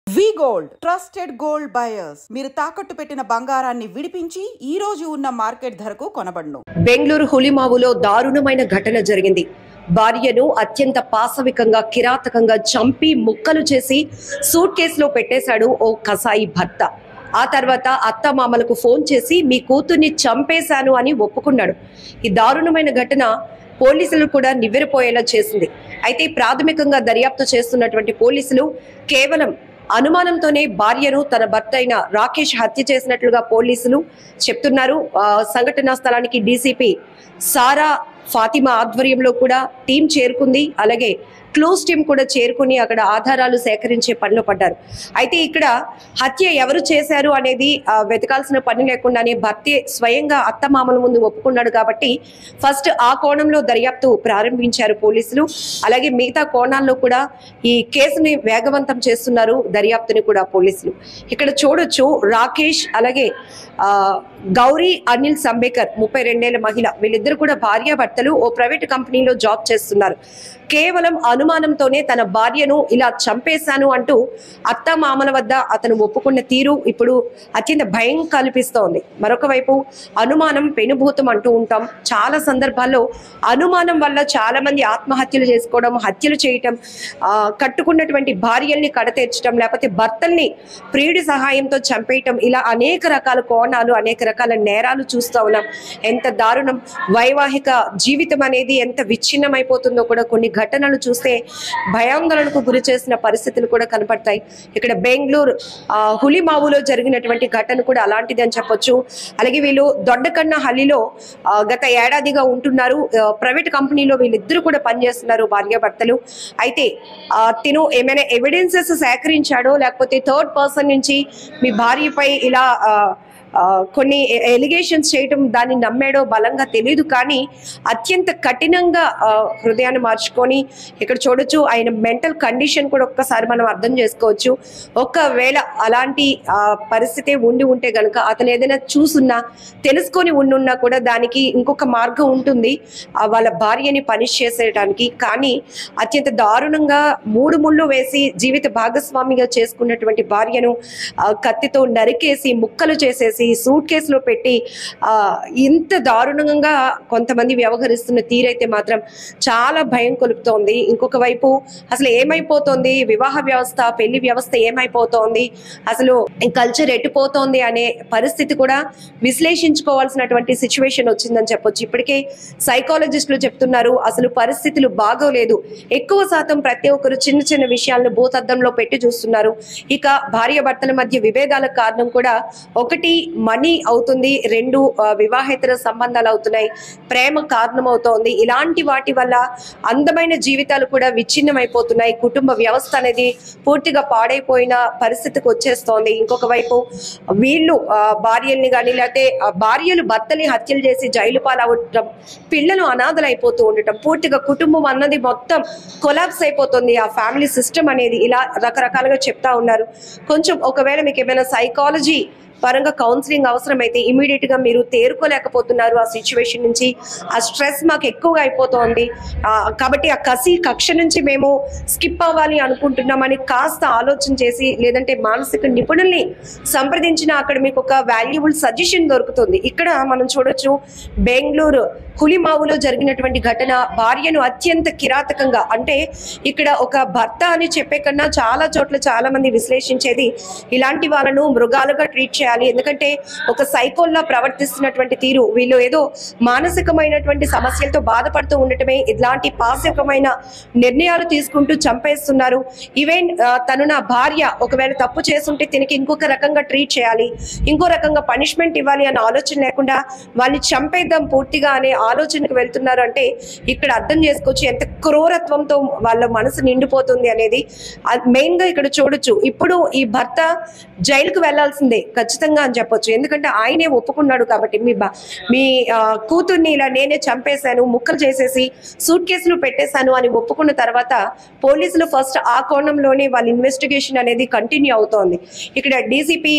V-Gold trusted gold buyers. మీరు తాకట్టు పెట్టిన బంగారాన్ని విడిపించి ఈ రోజు ఉన్న మార్కెట్ ధరకు కొనబడును. బెంగళూరు హులిమావులో దారుణమైన ఘటన జరిగింది. భార్యను అత్యంత పాశవికంగా కిరాతకంగా చంపి ముక్కలు చేసి సూట్ కేసులో పెట్టేశాడు ఓ కసాయి భర్త. ఆ తర్వాత అత్తమామలకు ఫోన్ చేసి మీ కూతుర్ని చంపేశాను అని ఒప్పుకున్నాడు. ఈ దారుణమైన ఘటన పోలీసులు కూడా నివ్వెరపోయేలా చేసింది. అయితే ప్రాథమికంగా దర్యాప్తు చేస్తున్నటువంటి పోలీసులు కేవలం అనుమానంతోనే భార్యను తన భర్త అయిన రాకేష్ హత్య చేసినట్లుగా పోలీసులు చెప్తున్నారు. సంఘటనా స్థలానికి డీసీపీ సారా ఫాతిమా ఆధ్వర్యంలో కూడా టీం చేరుకుంది. అలాగే క్లోజ్ టీం కూడా చేరుకుని అక్కడ ఆధారాలు సేకరించే పనిలో పడ్డారు. అయితే ఇక్కడ హత్య ఎవరు చేశారు అనేది వెతకాల్సిన పని లేకుండానే భర్తే స్వయంగా అత్తమామల ముందు ఒప్పుకున్నాడు కాబట్టి ఫస్ట్ ఆ కోణంలో దర్యాప్తు ప్రారంభించారు పోలీసులు. అలాగే మిగతా కోణాల్లో కూడా ఈ కేసుని వేగవంతం చేస్తున్నారు దర్యాప్తుని కూడా పోలీసులు. ఇక్కడ చూడొచ్చు రాకేష్ అలాగే గౌరీ అనిల్ సంబేకర్ 32 ఏళ్ల మహిళ, వీళ్ళిద్దరు కూడా భార్యాభర్తలు ఓ ప్రైవేట్ కంపెనీలో జాబ్ చేస్తున్నారు. కేవలం అనుమానంతోనే తన భార్యను ఇలా చంపేశాను అంటూ అత్తమామల వద్ద అతను ఒప్పుకున్న తీరు ఇప్పుడు అత్యంత భయం కల్పిస్తోంది. మరొక వైపు అనుమానం పెనుభూతం అంటూ ఉంటాం. చాలా సందర్భాల్లో అనుమానం వల్ల చాలా మంది ఆత్మహత్యలు చేసుకోవడం, హత్యలు చేయటం, కట్టుకున్నటువంటి భార్యల్ని కడతీర్చడం, లేకపోతే భర్తల్ని ప్రియుడి సహాయంతో చంపేయటం, ఇలా అనేక రకాల కోణాలు, అనేక రకాల నేరాలు చూస్తూ ఉన్నాం. ఎంత దారుణం! వైవాహిక జీవితం అనేది ఎంత విచ్ఛిన్నమైపోతుందో కూడా కొన్ని ఘటనలు చూస్తే భయాందోళనకు గురి చేసిన పరిస్థితులు కూడా కనపడతాయి. ఇక్కడ బెంగళూరు హులిమావులో జరిగినటువంటి ఘటన కూడా అలాంటిది అని చెప్పొచ్చు. అలాగే వీళ్ళు దొడ్డకన్న హల్లిలో గత ఏడాదిగా ఉంటున్నారు. ప్రైవేట్ కంపెనీలో వీళ్ళిద్దరూ కూడా పనిచేస్తున్నారు భార్యాభర్తలు. అయితే తిను ఏమైనా ఎవిడెన్సెస్ సేకరించాడో లేకపోతే థర్డ్ పర్సన్ నుంచి మీ భార్యపై ఇలా కొన్ని ఎలిగేషన్స్ చేయటం దాన్ని నమ్మాడో బలంగా తెలియదు. కానీ అత్యంత కఠినంగా హృదయాన్ని మార్చుకొని ఇక్కడ చూడొచ్చు. ఆయన మెంటల్ కండిషన్ కూడా ఒక్కసారి మనం అర్థం చేసుకోవచ్చు. ఒకవేళ అలాంటి పరిస్థితి ఉంటే గనుక అతను ఏదైనా చూసున్నా తెలుసుకొని ఉండున్నా కూడా దానికి ఇంకొక మార్గం ఉంటుంది, వాళ్ళ భార్యని పనిష్ చేసేయడానికి. కానీ అత్యంత దారుణంగా 3 ముళ్ళు వేసి జీవిత భాగస్వామిగా చేసుకున్నటువంటి భార్యను కత్తితో నరికేసి ముక్కలు చేసేసి సూట్ కేసులో పెట్టి ఇంత దారుణంగా కొంతమంది వ్యవహరిస్తున్న తీరైతే మాత్రం చాలా భయం కొలుపుతోంది. ఇంకొక వైపు అసలు ఏమైపోతోంది వివాహ వ్యవస్థ, పెళ్లి వ్యవస్థ ఏమైపోతోంది, అసలు కల్చర్ ఎట్టిపోతోంది అనే పరిస్థితి కూడా విశ్లేషించుకోవాల్సినటువంటి సిచ్యువేషన్ వచ్చిందని చెప్పొచ్చు. ఇప్పటికే సైకాలజిస్టులు చెప్తున్నారు అసలు పరిస్థితులు బాగోలేదు. ఎక్కువ శాతం ప్రతి ఒక్కరు చిన్న చిన్న విషయాలను భూతద్దంలో పెట్టి చూస్తున్నారు. ఇక భార్య భర్తల మధ్య విభేదాలకు కారణం కూడా ఒకటి మనీ అవుతుంది, 2 వివాహేతర సంబంధాలు అవుతున్నాయి, ప్రేమ కారణం అవుతోంది. ఇలాంటి వాటి వల్ల అందమైన జీవితాలు కూడా విచ్ఛిన్నమైపోతున్నాయి. కుటుంబ వ్యవస్థ అనేది పూర్తిగా పాడైపోయిన పరిస్థితికి వచ్చేస్తోంది. ఇంకొక వైపు వీళ్ళు భార్యల్ని కానీ లేకపోతే భార్యలు భర్తని హత్యలు చేసి జైలు పాలవటం, పిల్లలు అనాథలు అయిపోతూ ఉండటం, పూర్తిగా కుటుంబం అన్నది మొత్తం కొలాప్స్ అయిపోతుంది, ఆ ఫ్యామిలీ సిస్టమ్ అనేది. ఇలా రకరకాలుగా చెప్తా ఉన్నారు. కొంచెం ఒకవేళ మీకు ఏమైనా సైకాలజీ పరంగా కౌన్సిలింగ్ అవసరమైతే ఇమీడియట్ గా మీరు తేరుకోలేకపోతున్నారు ఆ సిచ్యువేషన్ నుంచి, ఆ స్ట్రెస్ మాకు ఎక్కువగా అయిపోతుంది కాబట్టి ఆ కక్ష నుంచి మేము స్కిప్ అవ్వాలి అనుకుంటున్నామని కాస్త ఆలోచన చేసి లేదంటే మానసిక నిపుణుల్ని సంప్రదించిన అక్కడ మీకు ఒక వాల్యుబుల్ సజెషన్ దొరుకుతుంది. ఇక్కడ మనం చూడొచ్చు బెంగళూరు హులిమావులో జరిగినటువంటి ఘటన. భార్యను అత్యంత కిరాతకంగా, అంటే ఇక్కడ ఒక భర్త అని చెప్పే కన్నా చాలా చోట్ల చాలా మంది విశ్లేషించేది ఇలాంటి వాళ్ళను మృగాలుగా ట్రీట్ చేయాలి. ఎందుకంటే ఒక సైకోల్లా ప్రవర్తిస్తున్నటువంటి తీరు, వీళ్ళు ఏదో మానసికమైనటువంటి సమస్యలతో బాధపడుతూ ఉండటమే ఇలాంటి పాశవికమైన నిర్ణయాలు తీసుకుంటూ చంపేస్తున్నారు. ఈవెన్ తను నా భార్య ఒకవేళ తప్పు చేస్తుంటే తినకి ఇంకొక రకంగా ట్రీట్ చేయాలి, ఇంకో రకంగా పనిష్మెంట్ ఇవ్వాలి అనే ఆలోచన లేకుండా వాళ్ళని చంపేద్దాం పూర్తిగా అనే ఆలోచనకు వెళ్తున్నారు. అంటే ఇక్కడ అర్థం చేసుకోవచ్చు ఎంత క్రూరత్వంతో వాళ్ళ మనసు నిండిపోతుంది అనేది. మెయిన్ గా ఇక్కడ చూడొచ్చు. ఇప్పుడు ఈ భర్త జైలుకు వెళ్లాల్సిందే ఖచ్చితంగా అని చెప్పొచ్చు. ఎందుకంటే ఆయనే ఒప్పుకున్నాడు కాబట్టి మీ కూతుర్ని ఇలా నేనే చంపేశాను, ముక్కలు చేసేసి సూట్ కేసులు పెట్టేశాను అని ఒప్పుకున్న తర్వాత పోలీసులు ఫస్ట్ ఆ కోణంలోనే వాళ్ళ ఇన్వెస్టిగేషన్ అనేది కంటిన్యూ అవుతోంది. ఇక్కడ డీసీపీ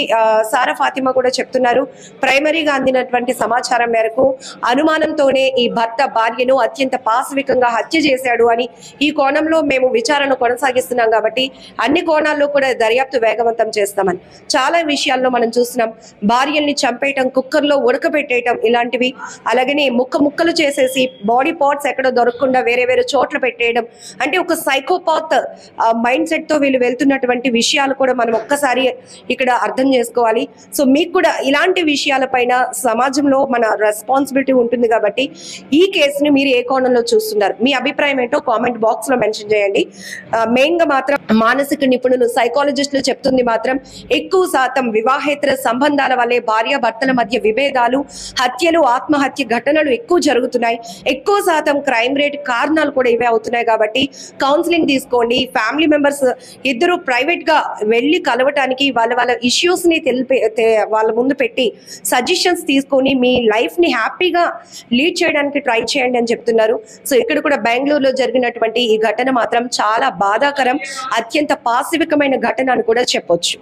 సారా ఫాతిమా కూడా చెప్తున్నారు, ప్రైమరీగా అందినటువంటి సమాచారం మేరకు అనుమానంతోనే ఇంట్లోనే ఈ భర్త భార్యను అత్యంత పాశవికంగా హత్య చేశాడు అని ఈ కోణంలో మేము విచారణ కొనసాగిస్తున్నాం కాబట్టి అన్ని కోణాల్లో కూడా దర్యాప్తు వేగవంతం చేస్తామని. చాలా విషయాల్లో మనం చూస్తున్నాం, భార్యల్ని చంపేయటం, కుక్కర్లో ఉడకబెట్టేయటం ఇలాంటివి, అలాగనే ముక్కలు చేసేసి బాడీ పార్ట్స్ ఎక్కడో దొరకకుండా వేరే వేరే చోట్ల పెట్టేయడం, అంటే ఒక సైకోపాత్ మైండ్ సెట్ తో వీళ్ళు వెళ్తున్నటువంటి విషయాలు కూడా మనం ఒక్కసారి ఇక్కడ అర్థం చేసుకోవాలి. సో మీకు కూడా ఇలాంటి విషయాలపైన సమాజంలో మన రెస్పాన్సిబిలిటీ ఉంటుంది కాబట్టి ఈ కేసుని మీరు ఏ కోణంలో చూస్తున్నారు, మీ అభిప్రాయం ఏంటో కామెంట్ బాక్స్ లో మెన్షన్ చేయండి. మెయిన్ గా మాత్రం మానసిక నిపుణులు, సైకాలజిస్టులు చెప్తుంది మాత్రం ఎక్కువ శాతం వివాహేతర సంబంధాల వల్లే భార్య భర్తల మధ్య విభేదాలు, హత్యలు, ఆత్మహత్య ఘటనలు ఎక్కువ జరుగుతున్నాయి. ఎక్కువ శాతం క్రైమ్ రేట్ కారణాలు కూడా ఇవే అవుతున్నాయి కాబట్టి కౌన్సిలింగ్ తీసుకోండి. ఫ్యామిలీ మెంబర్స్ ఇద్దరు ప్రైవేట్ గా వెళ్లి కలవటానికి వాళ్ళ ఇష్యూస్ ని వాళ్ళ ముందు పెట్టి సజెషన్స్ తీసుకొని మీ లైఫ్ ని హ్యాపీగా లీడ్ చేయడానికి ట్రై చేయండి అని చెప్తున్నారు. సో ఇక్కడ కూడా బెంగళూరులో జరిగినటువంటి ఈ ఘటన మాత్రం చాలా బాధాకరం, అత్యంత పాశవికమైన ఘటన అని కూడా చెప్పొచ్చు.